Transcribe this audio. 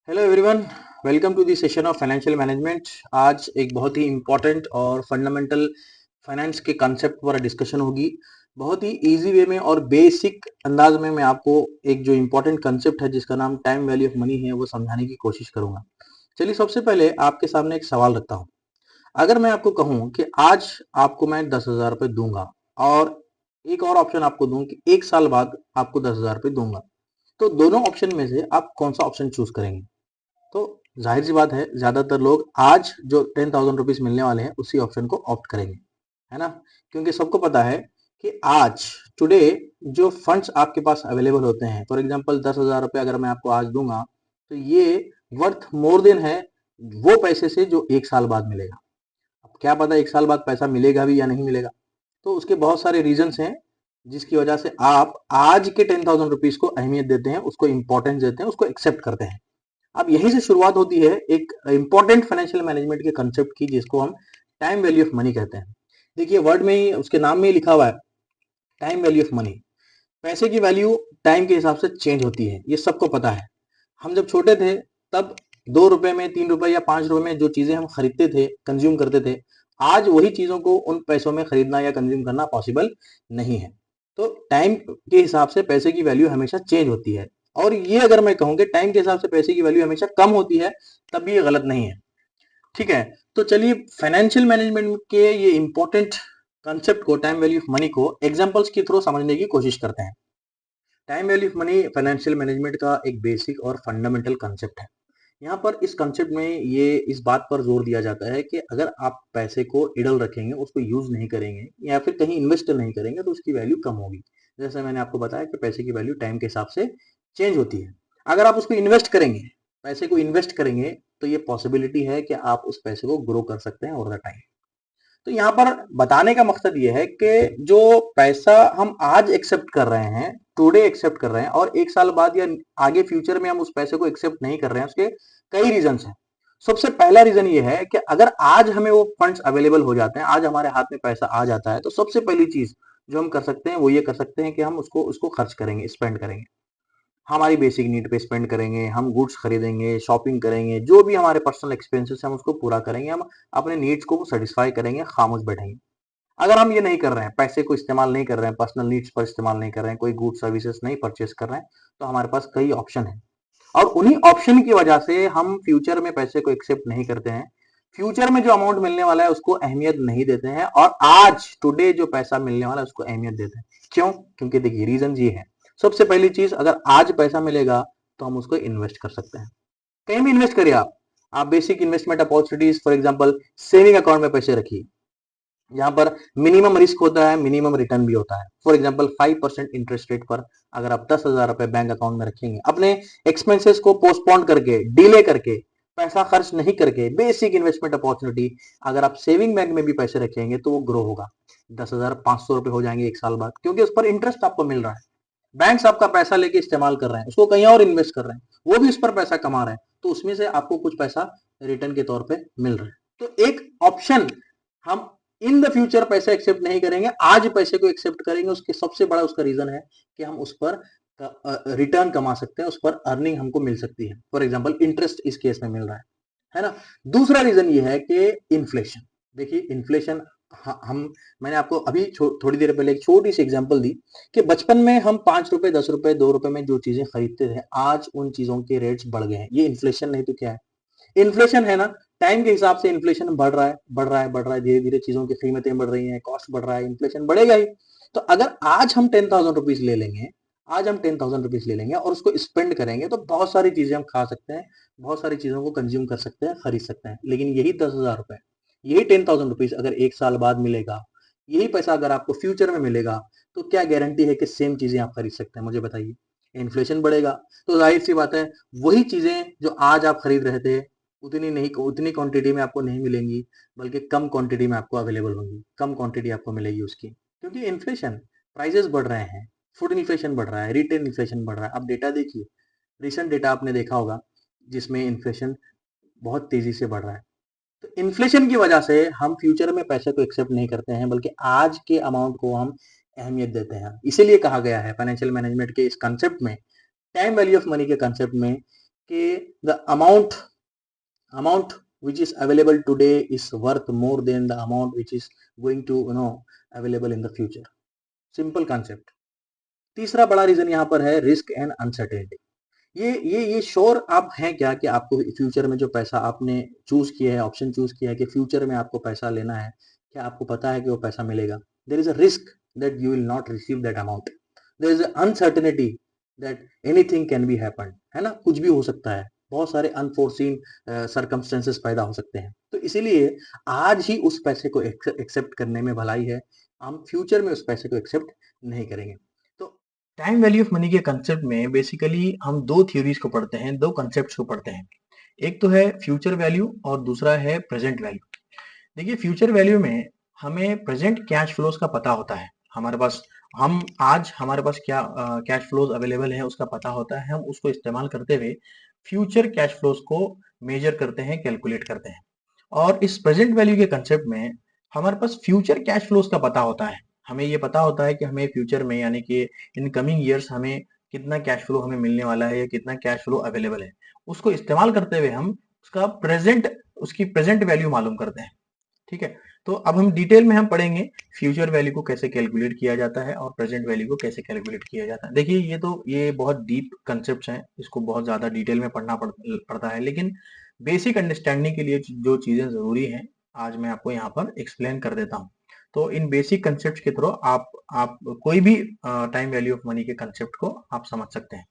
Hello everyone, welcome to the session of financial management. आज एक बहुत ही इम्पोर्टेंट और फंडामेंटल फाइनेंस के कंसेप्ट पर डिस्कशन होगी। बहुत ही इजी वे में और बेसिक अंदाज में मैं आपको एक जो इम्पोर्टेंट कंसेप्ट है जिसका नाम टाइम वैल्यू ऑफ मनी है वो समझाने की कोशिश करूंगा। चलिए, सबसे पहले आपके सामने एक सवाल रखता हूँ। अगर मैं आपको कहूँ कि आज आपको मैं 10,000 रुपये दूंगा और एक और ऑप्शन आपको दूं कि एक साल बाद आपको 10,000 रुपये दूंगा, तो दोनों ऑप्शन में से आप कौन सा ऑप्शन चूज करेंगे? तो जाहिर सी बात है, ज्यादातर लोग आज जो 10,000 रुपीज मिलने वाले हैं उसी ऑप्शन को ऑप्ट करेंगे, है ना? क्योंकि सबको पता है कि आज टुडे जो फंड्स आपके पास अवेलेबल होते हैं, फॉर एग्जांपल 10,000 रुपये अगर मैं आपको आज दूंगा तो ये वर्थ मोर देन है वो पैसे से जो एक साल बाद मिलेगा। अब क्या पता एक साल बाद पैसा मिलेगा भी या नहीं मिलेगा, तो उसके बहुत सारे रीजंस हैं जिसकी वजह से आप आज के 10,000 रुपीज को अहमियत देते हैं, उसको इंपॉर्टेंस देते हैं, उसको एक्सेप्ट करते हैं। अब यहीं से शुरुआत होती है एक इंपॉर्टेंट फाइनेंशियल मैनेजमेंट के कंसेप्ट की, जिसको हम टाइम वैल्यू ऑफ मनी कहते हैं। देखिए, वर्ड में ही, उसके नाम में ही लिखा हुआ है टाइम वैल्यू ऑफ मनी। पैसे की वैल्यू टाइम के हिसाब से चेंज होती है, ये सबको पता है। हम जब छोटे थे तब 2 रुपए में, 3 रुपए या 5 रुपए में जो चीजें हम खरीदते थे, कंज्यूम करते थे, आज वही चीजों को उन पैसों में खरीदना या कंज्यूम करना पॉसिबल नहीं है। तो टाइम के हिसाब से पैसे की वैल्यू हमेशा चेंज होती है। और ये अगर मैं कहूँ कि टाइम के हिसाब से पैसे की वैल्यू हमेशा कम होती है, तब भी ये गलत नहीं है। ठीक है, तो चलिए फाइनेंशियल मैनेजमेंट के ये इंपॉर्टेंट कंसेप्ट को, टाइम वैल्यू ऑफ मनी को, एग्जांपल्स के थ्रू समझने की कोशिश करते हैं। Time value of money financial management का एक बेसिक और फंडामेंटल कंसेप्ट है। यहाँ पर इस कंसेप्ट में ये इस बात पर जोर दिया जाता है कि अगर आप पैसे को इडल रखेंगे, उसको यूज नहीं करेंगे या फिर कहीं इन्वेस्ट नहीं करेंगे, तो उसकी वैल्यू कम होगी। जैसे मैंने आपको बताया कि पैसे की वैल्यू टाइम के हिसाब से चेंज होती है। अगर आप उसको इन्वेस्ट करेंगे, पैसे को इन्वेस्ट करेंगे, तो ये पॉसिबिलिटी है कि आप उस पैसे को ग्रो कर सकते हैं ओवर द टाइम। तो यहाँ पर बताने का मकसद ये है कि जो पैसा हम आज एक्सेप्ट कर रहे हैं, टुडे एक्सेप्ट कर रहे हैं, और एक साल बाद या आगे फ्यूचर में हम उस पैसे को एक्सेप्ट नहीं कर रहे हैं, उसके कई रीजन हैं। सबसे पहला रीजन ये है कि अगर आज हमें वो फंड्स अवेलेबल हो जाते हैं, आज हमारे हाथ में पैसा आ जाता है, तो सबसे पहली चीज जो हम कर सकते हैं वो ये कर सकते हैं कि हम उसको उसको खर्च करेंगे, स्पेंड करेंगे। हमारी बेसिक नीड पे स्पेंड करेंगे, हम गुड्स खरीदेंगे, शॉपिंग करेंगे, जो भी हमारे पर्सनल एक्सपेंसेस हैं हम उसको पूरा करेंगे, हम अपने नीड्स को सेटिस्फाई करेंगे, खामोश बैठेंगे। अगर हम ये नहीं कर रहे हैं, पैसे को इस्तेमाल नहीं कर रहे हैं, पर्सनल नीड्स पर इस्तेमाल नहीं कर रहे हैं, कोई गुड सर्विसेज नहीं परचेस कर रहे हैं, तो हमारे पास कई ऑप्शन है। और उन्हीं ऑप्शन की वजह से हम फ्यूचर में पैसे को एक्सेप्ट नहीं करते हैं, फ्यूचर में जो अमाउंट मिलने वाला है उसको अहमियत नहीं देते हैं, और आज टुडे जो पैसा मिलने वाला है उसको अहमियत देते हैं। क्यों? क्योंकि देखिए, रीजन ये है। सबसे पहली चीज, अगर आज पैसा मिलेगा तो हम उसको इन्वेस्ट कर सकते हैं। कहीं भी इन्वेस्ट करिए आप basic investment opportunities, for example saving account में पैसे रखिए, यहाँ पर मिनिमम रिस्क होता है, मिनिमम रिटर्न भी होता है। फॉर एग्जांपल 5% इंटरेस्ट रेट पर अगर आप 10,000 रुपए बैंक अकाउंट में रखेंगे, अपने एक्सपेंसेस को पोस्टपोन करके, डिले करके, पैसा खर्च नहीं करके, बेसिक इन्वेस्टमेंट अपॉर्चुनिटी, अगर आप सेविंग बैंक में भी पैसे रखेंगे तो वो ग्रो होगा। 10,500 रुपए हो जाएंगे एक साल बाद, क्योंकि उस पर इंटरेस्ट आपको मिल रहा है। बैंक्स आपका पैसा लेके इस्तेमाल कर रहे हैं, उसको कहीं और इन्वेस्ट कर रहे हैं, वो भी उस पर पैसा कमा रहे हैं, तो उसमें से आपको कुछ पैसा रिटर्न के तौर पे मिल रहा है। तो एक ऑप्शन, हम इन द फ्यूचर पैसे एक्सेप्ट नहीं करेंगे, आज पैसे को एक्सेप्ट करेंगे। उसके सबसे बड़ा उसका रीजन है कि हम उस पर रिटर्न कमा सकते हैं, उस पर अर्निंग हमको मिल सकती है। फॉर एग्जाम्पल इंटरेस्ट इस केस में मिल रहा है ना? दूसरा रीजन ये है कि इन्फ्लेशन। देखिए, इन्फ्लेशन, हम मैंने आपको अभी थोड़ी देर पहले एक छोटी सी एग्जांपल दी कि बचपन में हम 5 रुपए, 10 रुपए, 2 रुपए में जो चीजें खरीदते थे, आज उन चीजों के रेट्स बढ़ गए हैं। ये इन्फ्लेशन नहीं तो क्या है? इन्फ्लेशन है ना। टाइम के हिसाब से इन्फ्लेशन बढ़ रहा है, बढ़ रहा है, बढ़ रहा है, धीरे धीरे चीजों की कीमतें बढ़ रही हैं, कॉस्ट बढ़ रहा है, इन्फ्लेशन बढ़ेगा ही। तो अगर आज हम 10,000 रुपीज ले लेंगे, आज हम 10,000 रुपीज ले लेंगे और उसको स्पेंड करेंगे, तो बहुत सारी चीजें हम खा सकते हैं, बहुत सारी चीजों को कंज्यूम कर सकते हैं, खरीद सकते हैं। लेकिन यही 10,000 रुपए, यही 10,000 रुपीज अगर एक साल बाद मिलेगा, यही पैसा अगर आपको फ्यूचर में मिलेगा, तो क्या गारंटी है कि सेम चीजें आप खरीद सकते हैं? मुझे बताइए। इन्फ्लेशन बढ़ेगा तो जाहिर सी बात है, वही चीजें जो आज आप खरीद रहे थे, उतनी नहीं, उतनी क्वांटिटी में आपको नहीं मिलेंगी, बल्कि कम क्वांटिटी में आपको अवेलेबल होंगी, कम क्वांटिटी आपको मिलेगी उसकी। क्योंकि इन्फ्लेशन, प्राइसेस बढ़ रहे हैं, फूड इन्फ्लेशन बढ़ रहा है, रिटेल इन्फ्लेशन बढ़ रहा है। अब डेटा देखिए, रिसेंट डेटा आपने देखा होगा जिसमें इन्फ्लेशन बहुत तेजी से बढ़ रहा है। तो इन्फ्लेशन की वजह से हम फ्यूचर में पैसे को एक्सेप्ट नहीं करते हैं, बल्कि आज के अमाउंट को हम अहमियत देते हैं। इसीलिए कहा गया है फाइनेंशियल मैनेजमेंट के इस कंसेप्ट में, टाइम वैल्यू ऑफ मनी के कंसेप्ट में, कि the amount which is available today is worth more than the amount which is going to available in the future. Simple concept. तीसरा बड़ा रीजन यहाँ पर है रिस्क एंड अनसर्टेनिटी. ये sure आप हैं क्या कि आपको फ्यूचर में जो पैसा आपने चूज किया है, ऑप्शन चूज किया है कि फ्यूचर में आपको पैसा लेना है, क्या आपको पता है कि वो पैसा मिलेगा? There is a risk that you will not receive that amount. There is uncertainty that anything can be happen, है ना, कुछ भी हो सकता है, बहुत सारे अनफोर्सीन सर्कमस्टेंसेस पैदा हो सकते हैं. तो इसीलिए आज ही उस पैसे को एक्सेप्ट करने में भलाई है, हम फ्यूचर में उस पैसे को एक्सेप्ट नहीं करेंगे. तो टाइम वैल्यू ऑफ मनी के कंसेप्ट में बेसिकली हम दो थ्योरीज को पढ़ते हैं, दो कंसेप्ट्स को पढ़ते हैं. एक तो है फ्यूचर वैल्यू और दूसरा है प्रेजेंट वैल्यू. देखिए, फ्यूचर वैल्यू में हमें प्रेजेंट कैश फ्लोज का पता होता है. हमारे पास हमारे पास क्या कैश फ्लोज अवेलेबल है उसका पता होता है. हम उसको इस्तेमाल करते हुए फ्यूचर कैश फ्लोज को मेजर करते हैं, कैलकुलेट करते हैं. और इस प्रेजेंट वैल्यू के कंसेप्ट में हमारे पास फ्यूचर कैश फ्लोज का पता होता है. हमें ये पता होता है कि हमें फ्यूचर में यानी कि इन कमिंग ईयर्स हमें कितना कैश फ्लो हमें मिलने वाला है या कितना कैश फ्लो अवेलेबल है. उसको इस्तेमाल करते हुए हम उसकी प्रेजेंट वैल्यू मालूम करते हैं. ठीक है, तो अब हम डिटेल में हम पढ़ेंगे फ्यूचर वैल्यू को कैसे कैलकुलेट किया जाता है और प्रेजेंट वैल्यू को कैसे कैलकुलेट किया जाता है. देखिए, ये बहुत डीप कंसेप्ट्स हैं, इसको बहुत ज्यादा डिटेल में पड़ता है, लेकिन बेसिक अंडरस्टैंडिंग के लिए जो चीजें जरूरी हैं आज मैं आपको यहाँ पर एक्सप्लेन कर देता हूँ. तो इन बेसिक कंसेप्ट के थ्रू आप कोई भी टाइम वैल्यू ऑफ मनी के कंसेप्ट को आप समझ सकते हैं.